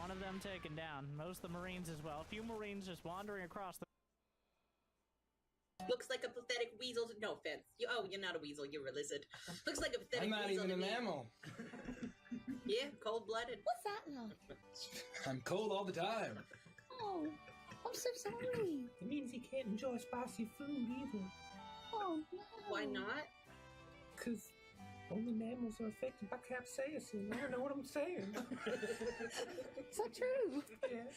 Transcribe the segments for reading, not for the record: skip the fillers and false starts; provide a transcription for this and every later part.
one of them taken down. Most of the Marines as well. A few Marines just wandering across the... Looks like a pathetic weasel. No offense. You're not a weasel. You're a lizard. Looks like a pathetic weasel. I'm not even a mammal. Yeah, cold-blooded. What's that like? I'm cold all the time. Oh, I'm so sorry. It means he can't enjoy spicy food either. Oh, no. Why not? Because only mammals are affected by capsaicin. I don't know what I'm saying. Is that true? Yeah.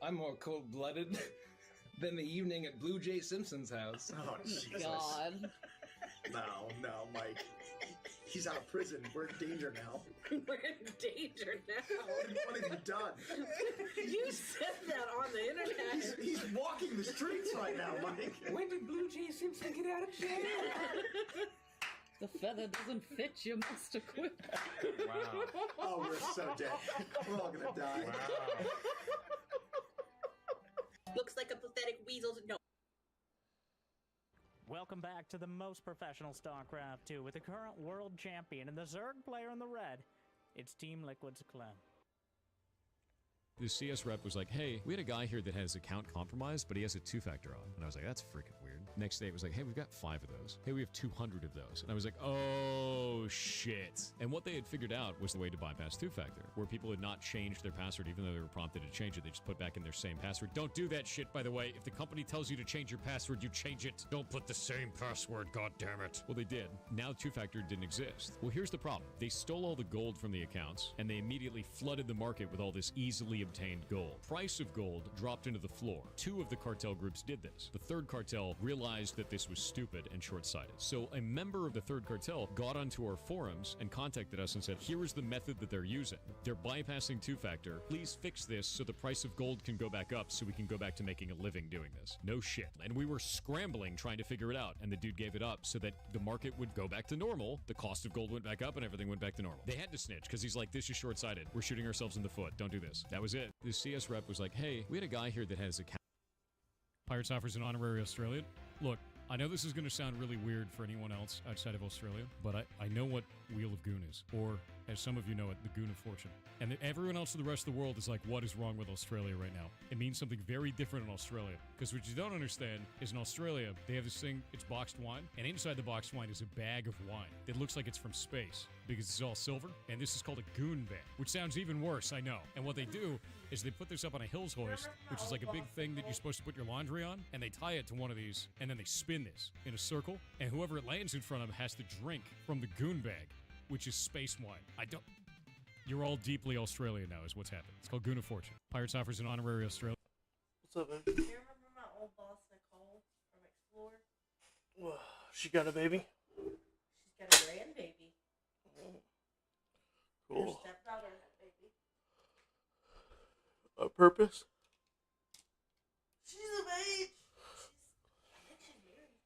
I'm more cold-blooded than the evening at Blue Jay Simpson's house. Oh, Jesus. God. No, Mike. He's out of prison. We're in danger now. We're in danger now. What have you done? You said that on the internet. He's walking the streets right now, Mike. When did Blue Jay Simpson get out of jail? The feather doesn't fit, you must have quit. Wow. Oh, we're so dead. We're all gonna die. Wow. Looks like a pathetic weasel. No. Welcome back to the most professional StarCraft 2 with the current world champion and the Zerg player in the red. It's Team Liquid's Clan. The CS rep was like, hey, we had a guy here that has account compromised, but he has a two-factor on. And I was like, that's freaking weird. Next day, it was like, hey, we've got 5 of those. Hey, we have 200 of those. And I was like, oh, shit. And what they had figured out was the way to bypass two-factor, where people had not changed their password, even though they were prompted to change it. They just put back in their same password. Don't do that shit, by the way. If the company tells you to change your password, you change it. Don't put the same password, god damn it. Well, they did. Now two-factor didn't exist. Well, here's the problem. They stole all the gold from the accounts, and they immediately flooded the market with all this easily obtained gold. Price of gold dropped into the floor. 2 of the cartel groups did this. The third cartel realized that this was stupid and short-sighted. So a member of the third cartel got onto our forums and contacted us and said, here is the method that they're using. They're bypassing two-factor. Please fix this so the price of gold can go back up so we can go back to making a living doing this. No shit. And we were scrambling trying to figure it out, and the dude gave it up so that the market would go back to normal. The cost of gold went back up and everything went back to normal. They had to snitch because he's like, this is short-sighted. We're shooting ourselves in the foot. Don't do this. That was it. The CS rep was like, hey, we had a guy here that has account. Pirates offers an honorary Australian. Look, I know this is going to sound really weird for anyone else outside of Australia, but I know what Wheel of Goon is, or as some of you know it, the Goon of Fortune. And that everyone else in the rest of the world is like, what is wrong with Australia right now? It means something very different in Australia. Because what you don't understand is in Australia, they have this thing, it's boxed wine, and inside the boxed wine is a bag of wine that looks like it's from space, because it's all silver, and this is called a goon bag, which sounds even worse, I know. And what they do is they put this up on a hills hoist, which is like a big thing that you're supposed to put your laundry on, and they tie it to one of these, and then they spin this in a circle, and whoever it lands in front of has to drink from the goon bag, which is space wine. You're all deeply Australian now is what's happened. It's called Goon of Fortune. Pirates offers an honorary Australian. What's up, man? Do you remember my old boss, Nicole, from Explorer? She got a baby? She's got a grandbaby. Your Cool. stepdaughter had a baby. A purpose? She's of age. I think she's married.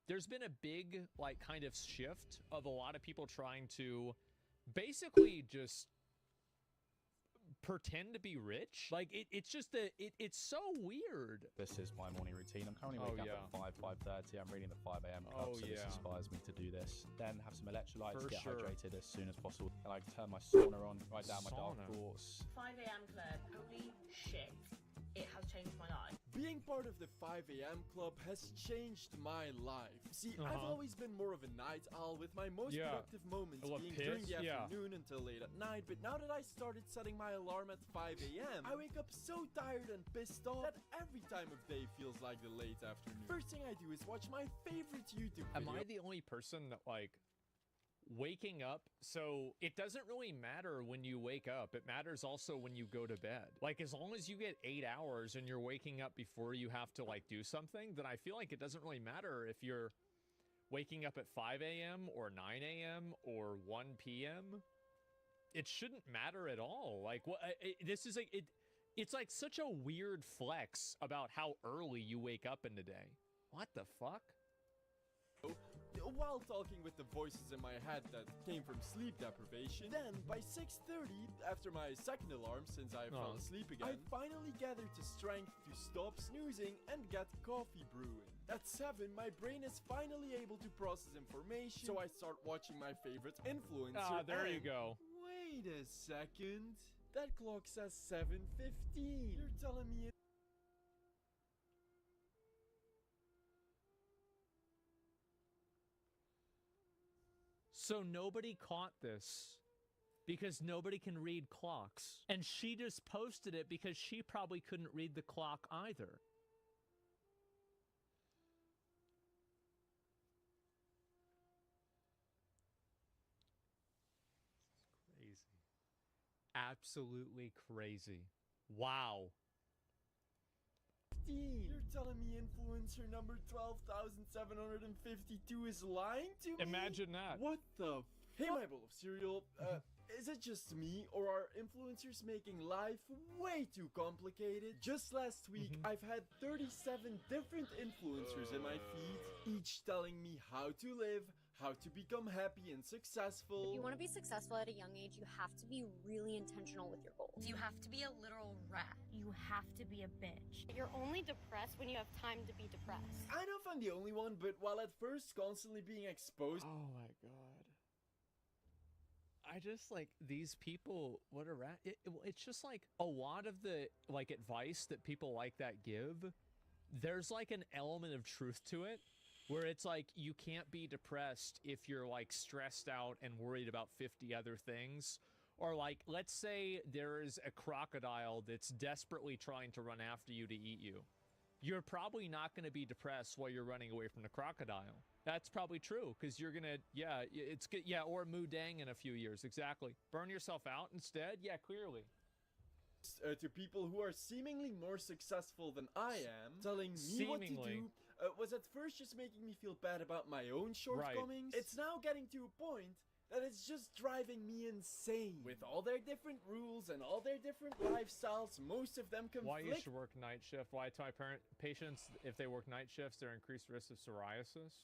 There's been a big, like, kind of shift of a lot of people trying to basically just pretend to be rich. Like, it's just it's so weird. This is my morning routine. I'm currently waking up at 5:30. I'm reading the 5 a.m. club, so this inspires me to do this. Then have some electrolytes, get hydrated as soon as possible. And I turn my sauna on, write down my dark thoughts. 5 a.m. club. Holy shit. It has changed my life. Being part of the 5 a.m. club has changed my life. See, I've always been more of a night owl, with my most productive moments being during the afternoon until late at night. But now that I started setting my alarm at 5 a.m., I wake up so tired and pissed off that every time of day feels like the late afternoon. First thing I do is watch my favorite YouTube video. Am I the only person that, like, waking up, so it doesn't really matter when you wake up, it matters also when you go to bed. Like, as long as you get 8 hours and you're waking up before you have to, like, do something, then I feel like it doesn't really matter if you're waking up at 5 a.m. or 9 a.m. or 1 p.m. It shouldn't matter at all. Like, what this is like, it's like such a weird flex about how early you wake up in the day. What the fuck? while talking with the voices in my head that came from sleep deprivation. Then, by 6:30, after my second alarm since I fell asleep again, I finally gathered the strength to stop snoozing and get coffee brewing. At 7, my brain is finally able to process information, so I start watching my favorite influencer. There you go. Wait a second. That clock says 7:15. You're telling me So nobody caught this because nobody can read clocks. And she just posted it because she probably couldn't read the clock either. Crazy. Absolutely crazy. Wow. You're telling me influencer number 12,752 is lying to me? Imagine that. What the Hey, my bowl of cereal, is it just me, or are influencers making life way too complicated? Just last week, I've had 37 different influencers in my feed, each telling me how to live, how to become happy and successful. If you want to be successful at a young age, you have to be really intentional with your goals. You have to be a literal rat. You have to be a bitch. You're only depressed when you have time to be depressed. I know if I'm the only one, but while at first constantly being exposed— Oh my god. I just, like, these people, what a rat. It's just, like, a lot of the, like, advice that people like that give, there's, like, an element of truth to it, where it's, like, you can't be depressed if you're, like, stressed out and worried about 50 other things. Or, like, let's say there is a crocodile that's desperately trying to run after you to eat you. You're probably not going to be depressed while you're running away from the crocodile. That's probably true, because you're going to, yeah, it's good, yeah, or Mudang in a few years, exactly. Burn yourself out instead? Yeah, clearly. To people who are seemingly more successful than I am, telling me what to do, was at first just making me feel bad about my own shortcomings. Right. It's now getting to a point that it's just driving me insane. With all their different rules and all their different lifestyles, most of them conflict. Why you should work night shift? Why I tell my patients if they work night shifts, they're increased risk of psoriasis?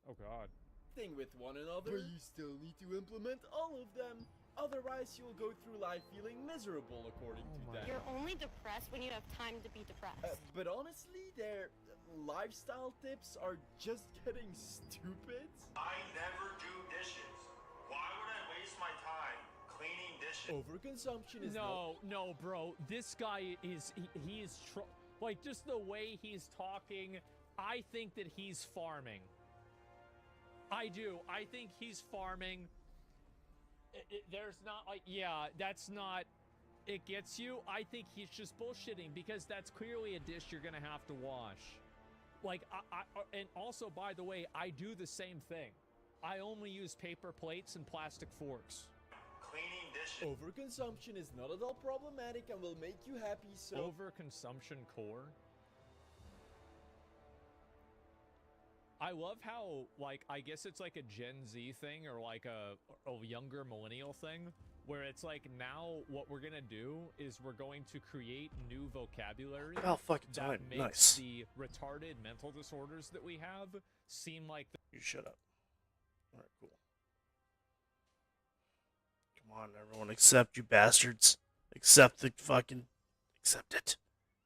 Oh god. Thing with one another, but you still need to implement all of them. Otherwise, you'll go through life feeling miserable, according to them. You're only depressed when you have time to be depressed. But honestly, their lifestyle tips are just getting stupid. I never do dishes. Why would I waste my time cleaning dishes? Overconsumption is no, bro. This guy is he is like, just the way he's talking. I think that he's farming. I do. I think he's farming. There's not, like, yeah, that's not, it gets you. I think he's just bullshitting, because that's clearly a dish you're gonna have to wash. Like, and also, by the way, I do the same thing. I only use paper plates and plastic forks. Cleaning dishes. Overconsumption is not at all problematic and will make you happy, so— Overconsumption core? I love how, like, I guess it's like a Gen Z thing, or like a younger millennial thing, where it's like, now what we're gonna do is we're going to create new vocabulary that makes the retarded mental disorders that we have seem like— You shut up. Alright, cool. Come on, everyone, accept, you bastards. Accept the fucking... Accept it.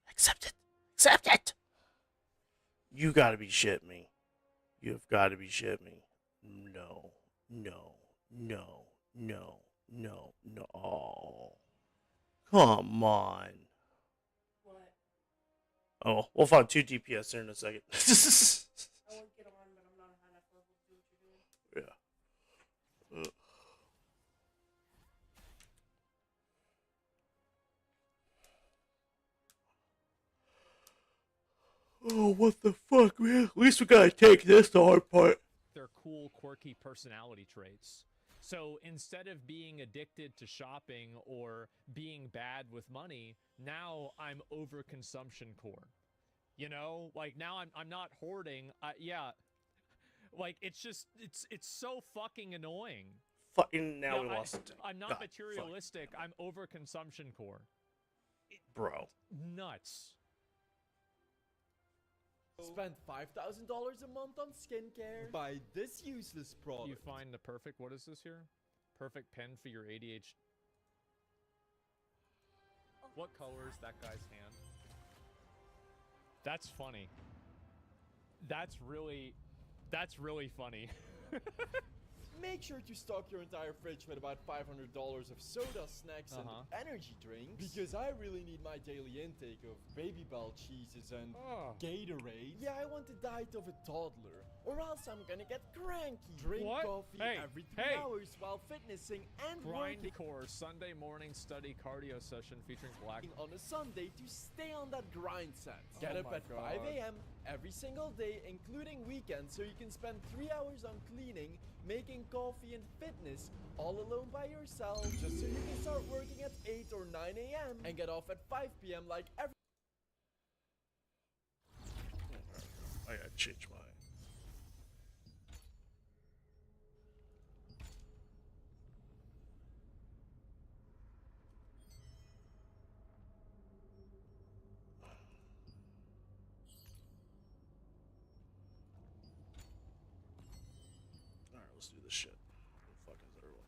Accept it. Accept it! You gotta be shitting me. You've got to be shitting me. No. Oh. Come on. What? Oh, we'll find 2 DPS there in a second. I won't get on, but I'm not high enough level to do what you're doing. Yeah. Oh, what the fuck, man? At least we gotta take this, the hard part. They're cool, quirky personality traits. So instead of being addicted to shopping or being bad with money, now I'm overconsumption core. You know, like, now I'm not hoarding. Yeah, like, it's just it's so fucking annoying. Fucking now we lost it. I'm not materialistic. I'm overconsumption core. Bro. Nuts. Spend $5,000 a month on skincare. Buy this useless product. You find the perfect, what is this here? Perfect pen for your ADHD. What color is that guy's hand? That's funny. That's really funny. Make sure to stock your entire fridge with about $500 of soda, snacks, and energy drinks. Because I really need my daily intake of Baby Bell cheeses and Gatorade. Yeah, I want the diet of a toddler. Or else I'm gonna get cranky. Drink coffee every 3 hours while fitnessing and working Grindcore Sunday morning study cardio session featuring black on a Sunday to stay on that grind set. Get up at 5 a.m. every single day, including weekends, so you can spend 3 hours on cleaning, making coffee, and fitness all alone by yourself, just so you can start working at 8 or 9 a.m. and get off at 5 p.m. like every. I gotta change my. Alright, let's do this shit. Who the fuck is everyone?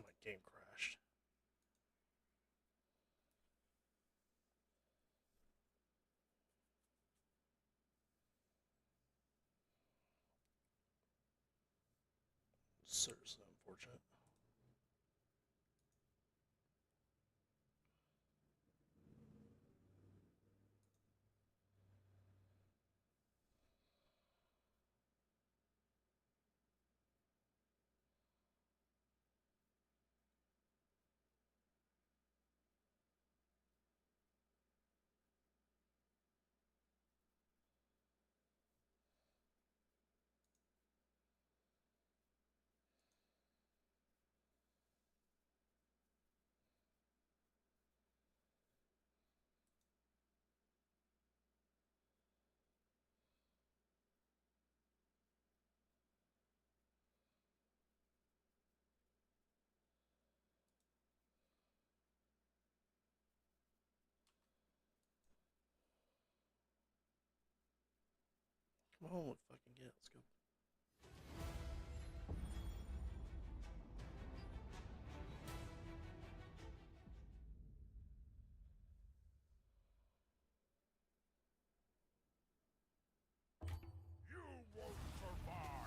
my game crashed. Seriously unfortunate. Come on, let's fucking get it. Let's go. You won't survive.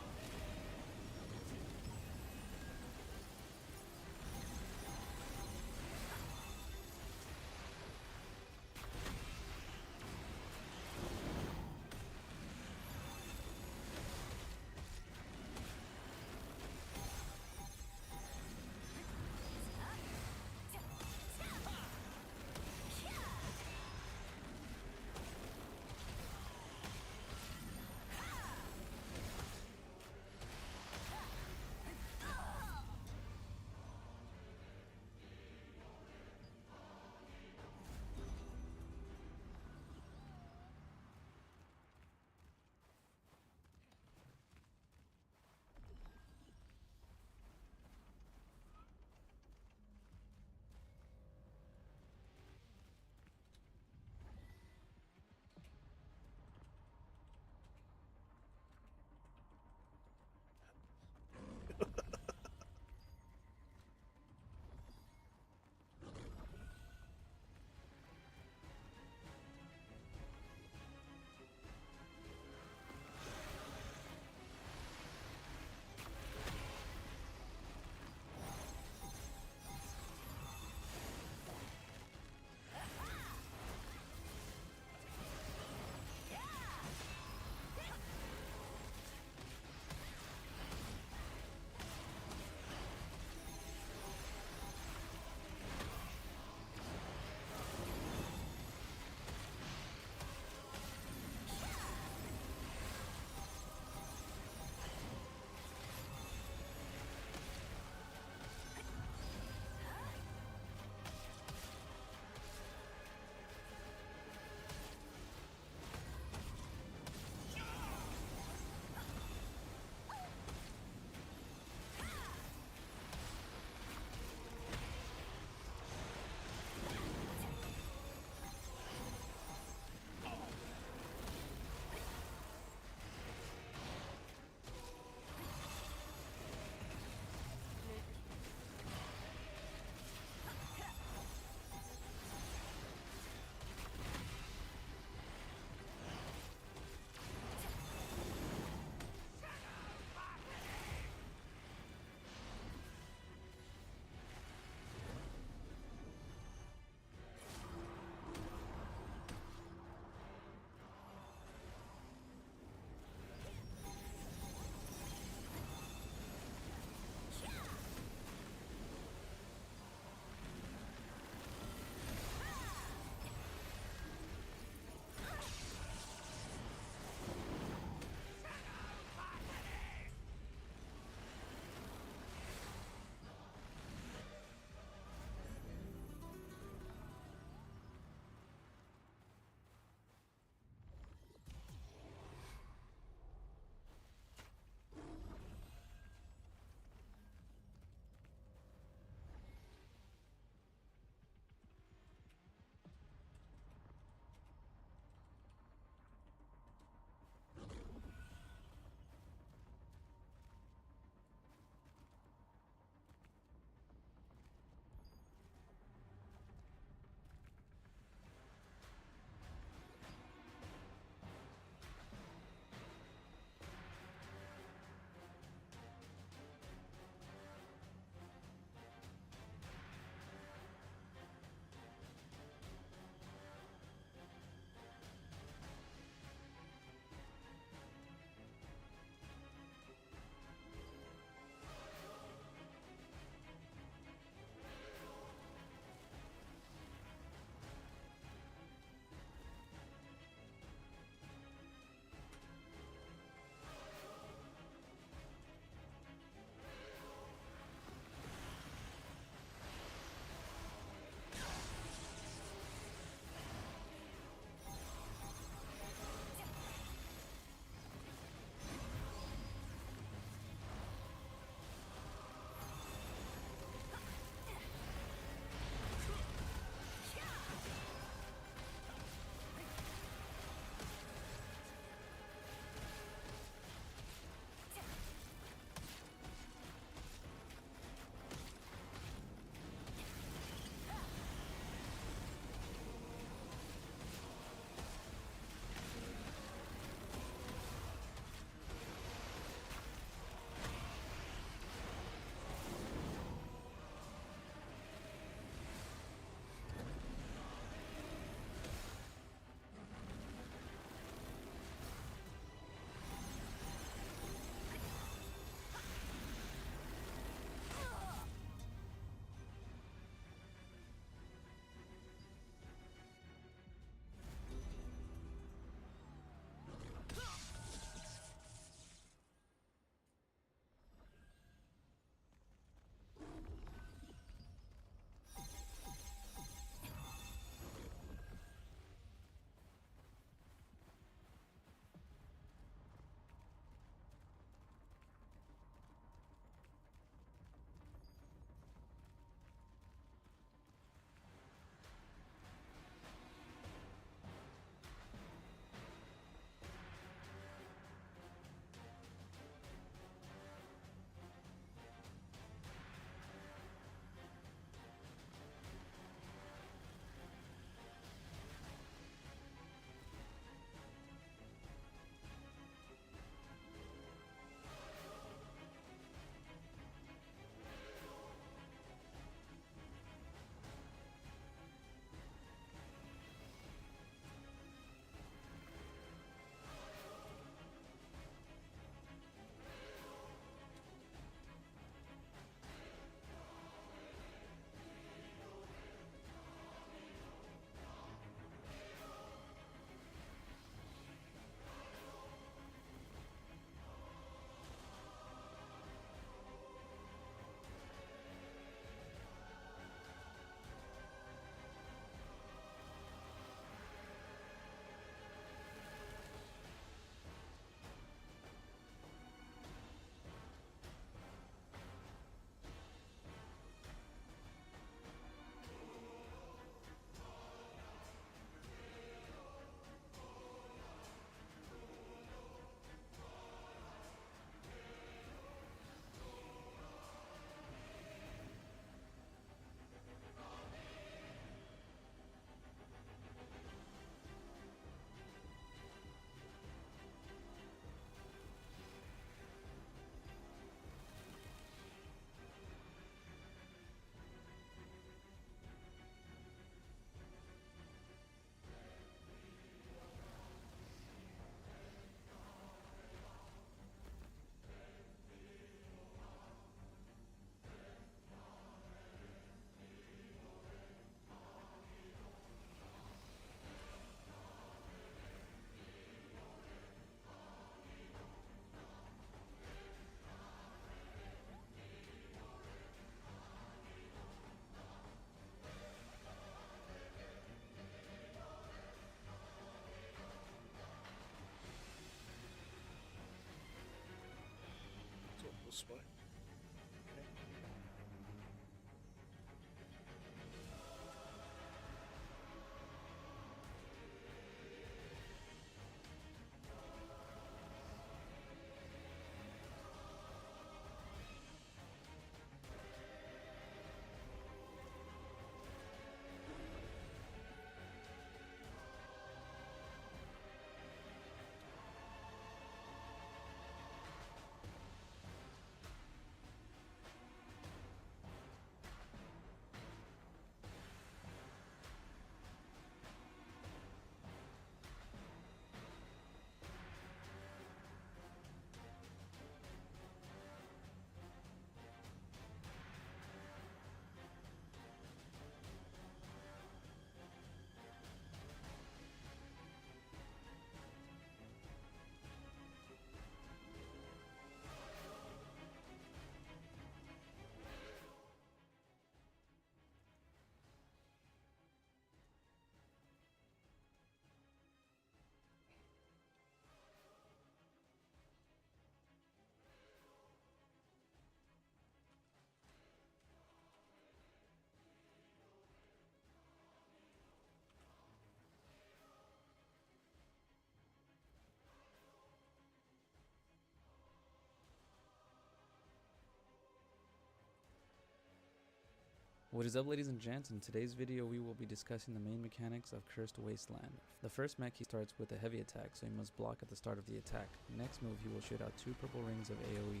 What is up, ladies and gents? In today's video we will be discussing the main mechanics of Cursed Wasteland. The first mech, he starts with a heavy attack, so he must block at the start of the attack. Next move, he will shoot out 2 purple rings of AoE.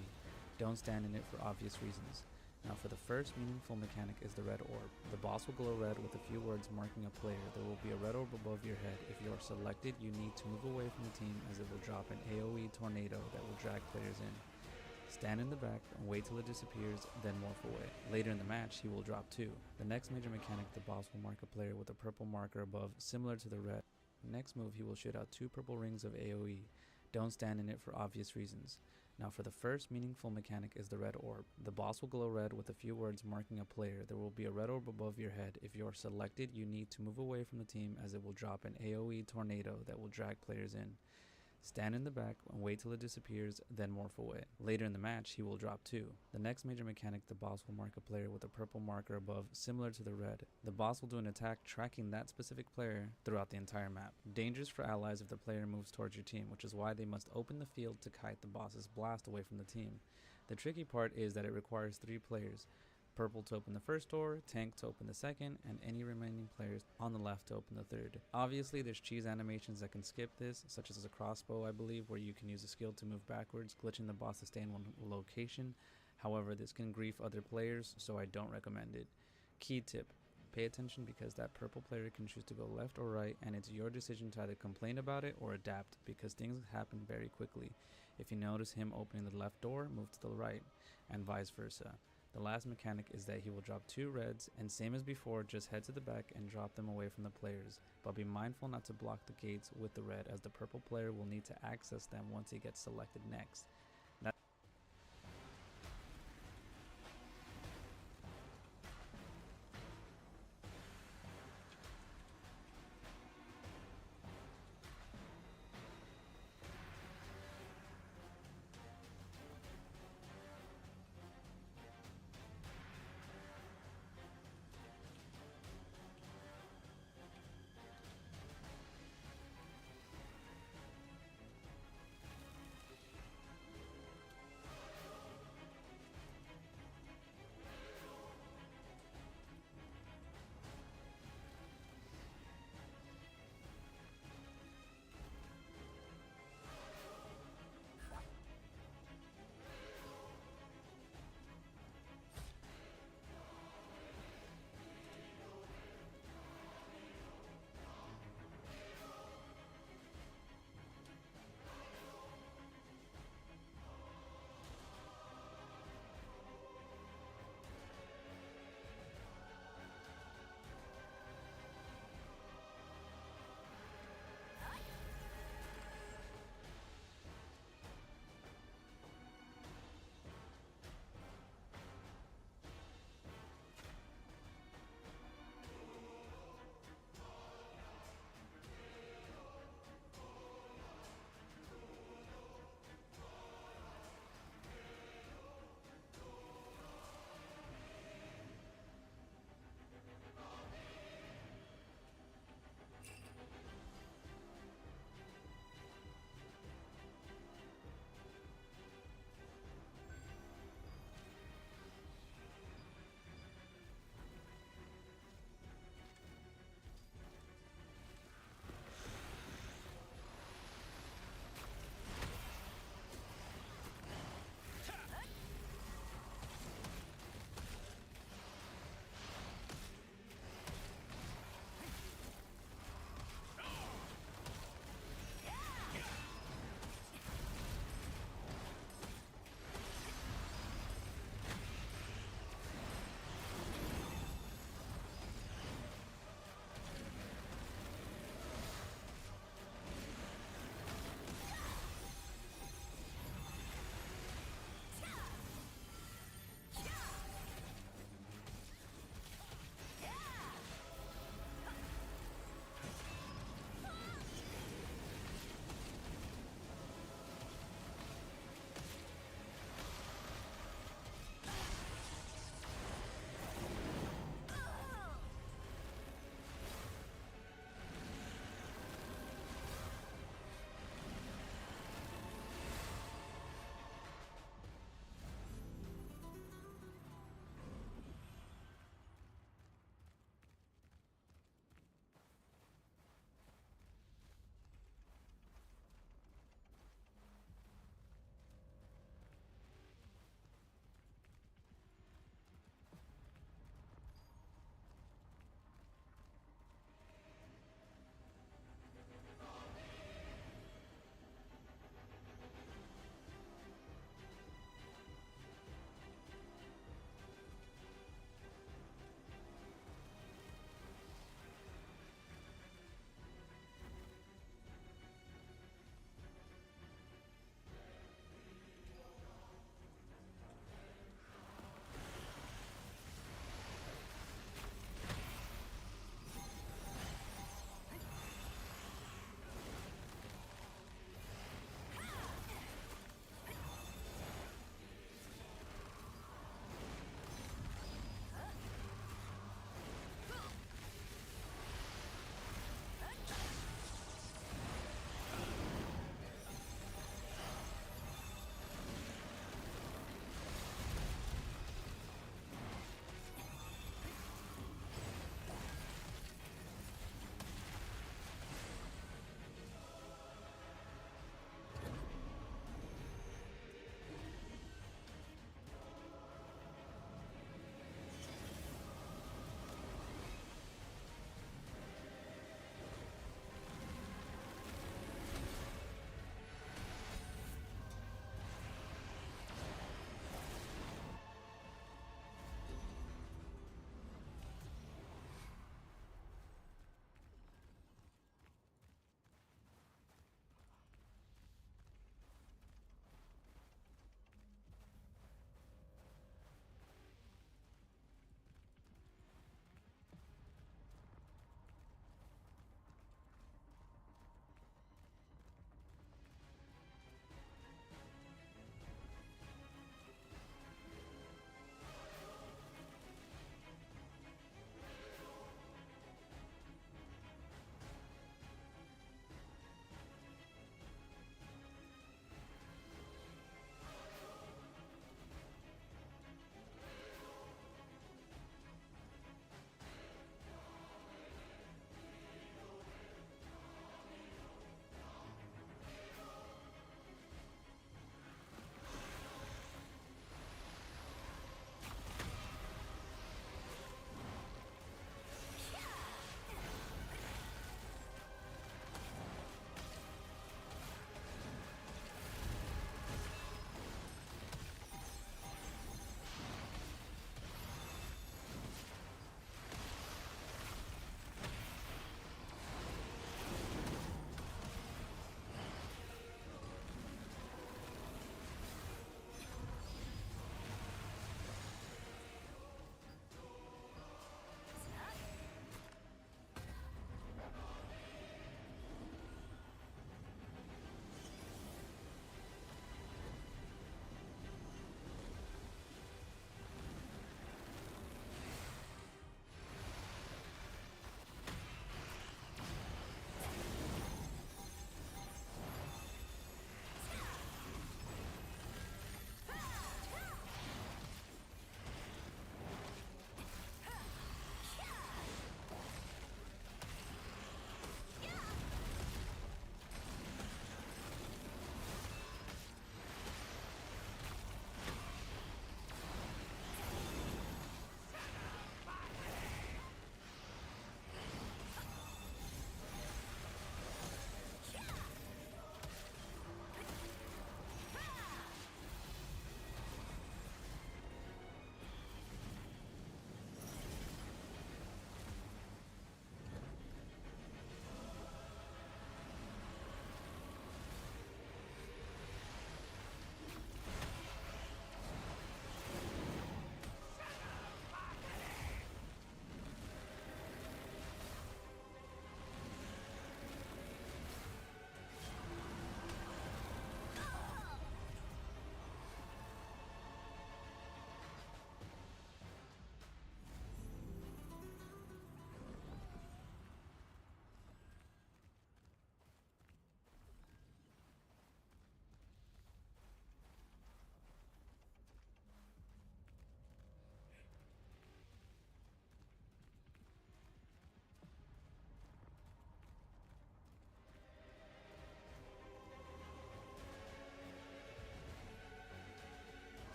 Don't stand in it for obvious reasons. Now for the first meaningful mechanic is the red orb. The boss will glow red with a few words marking a player. There will be a red orb above your head. If you are selected, you need to move away from the team as it will drop an AoE tornado that will drag players in. Stand in the back and wait till it disappears, then morph away. Later in the match, he will drop 2. The next major mechanic, the boss will mark a player with a purple marker above, similar to the red. Next move, he will shoot out 2 purple rings of AoE. Don't stand in it for obvious reasons. Now for the first meaningful mechanic is the red orb. The boss will glow red with a few words marking a player. There will be a red orb above your head. If you are selected, you need to move away from the team as it will drop an AoE tornado that will drag players in. Stand in the back and wait till it disappears, then morph away. Later in the match, he will drop 2. The next major mechanic, the boss will mark a player with a purple marker above, similar to the red. The boss will do an attack tracking that specific player throughout the entire map. Dangerous for allies if the player moves towards your team, which is why they must open the field to kite the boss's blast away from the team. The tricky part is that it requires 3 players. Purple to open the first door, tank to open the second, and any remaining players on the left to open the third. Obviously, there's cheese animations that can skip this, such as a crossbow, I believe, where you can use a skill to move backwards, glitching the boss to stay in one location. However, this can grief other players, so I don't recommend it. Key tip: pay attention because that purple player can choose to go left or right, and it's your decision to either complain about it or adapt, because things happen very quickly. If you notice him opening the left door, move to the right, and vice versa. The last mechanic is that he will drop 2 reds, and same as before, just head to the back and drop them away from the players. But be mindful not to block the gates with the red, as the purple player will need to access them once he gets selected next.